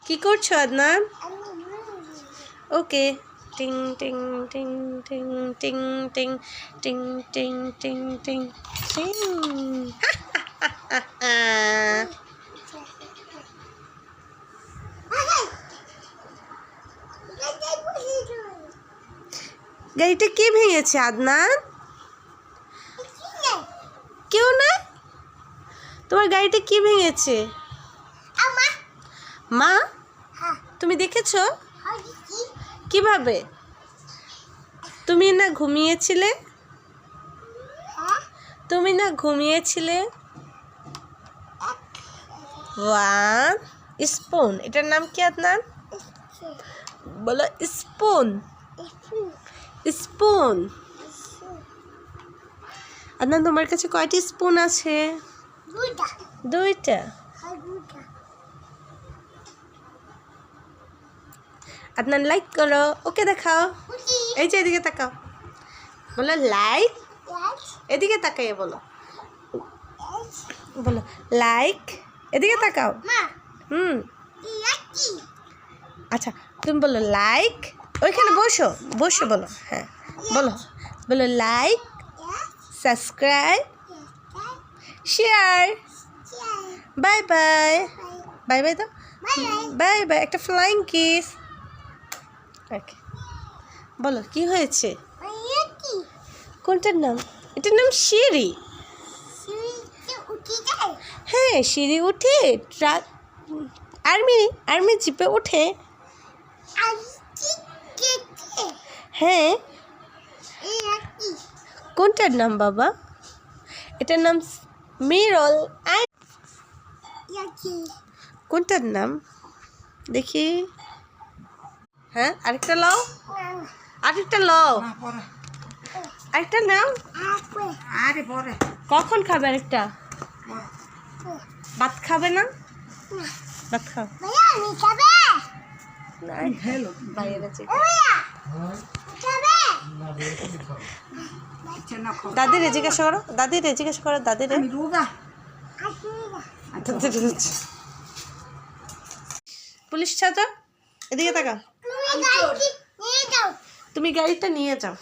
কি করছো আদনান? ওকে। টিং টিং টিং টিং টিং টিং টিং টিং টিং টিং টিং। গাড়িটা কে ভেঙেছে আদনান? কেউ না। তোমার গাড়িটা কি ভেঙেছে? মা, তুমি দেখেছো কিভাবে? তুমি না ঘুমিয়েছিলে? তুমি না ঘুমিয়েছিলে? ওয়ান স্পুন, এটার নাম কি আদনান? বলো স্পুন। স্পুন। আদনান তোমার কাছে কয়টি স্পুন আছে? দুইটা। আদনান লাইক করো। ওকে দেখাও। এই যে এদিকে তাকাও, বলো লাইক। এদিকে তাকাইয়ে বলো, বলো লাইক। এদিকে তাকাও। আচ্ছা, তুমি বলো লাইক। ওইখানে বসো, বসে বলো। হ্যাঁ বলো, বলো like, subscribe, share. Bye bye. Bye bye দাও। Bye bye. একটা ফ্লাইং কিস। ওকে, বলো কি হয়েছে? কোনটার নাম? এটার নাম সিঁড়ি। হ্যাঁ, সিঁড়ি উঠে ট্রাক, আর্মি জিপে উঠে। হ্যাঁ। কোনটার নাম বাবা? এটার নাম মিরল। কোনটার নাম দেখি? হ্যাঁ, আরেকটা লও, আরেকটা লও, আরেকটা নাও। কখন খাবে আরেকটা? ভাত খাবে না? ভাত খাও। দাদিরে জিজ্ঞাসা করো, দাদিরে জিজ্ঞাসা করো, দাদিরে। পুলিশ চাচা এদিকে তাকা। তুমি গাড়িটা নিয়ে যাও।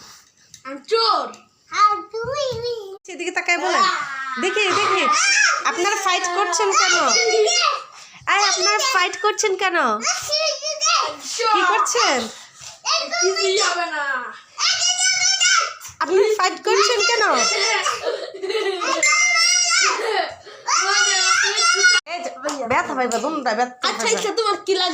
এদিকে তাকায় বলেন। দেখি দেখি, আপনারা ফাইট করছেন কেন? আরে আপনারা ফাইট করছেন কেন? কি করছেন? আপনি ফাইট করছেন কেন? ব্যথা পাইবা, তোমরা ব্যথা। আচ্ছা, তোমার কি লাগে?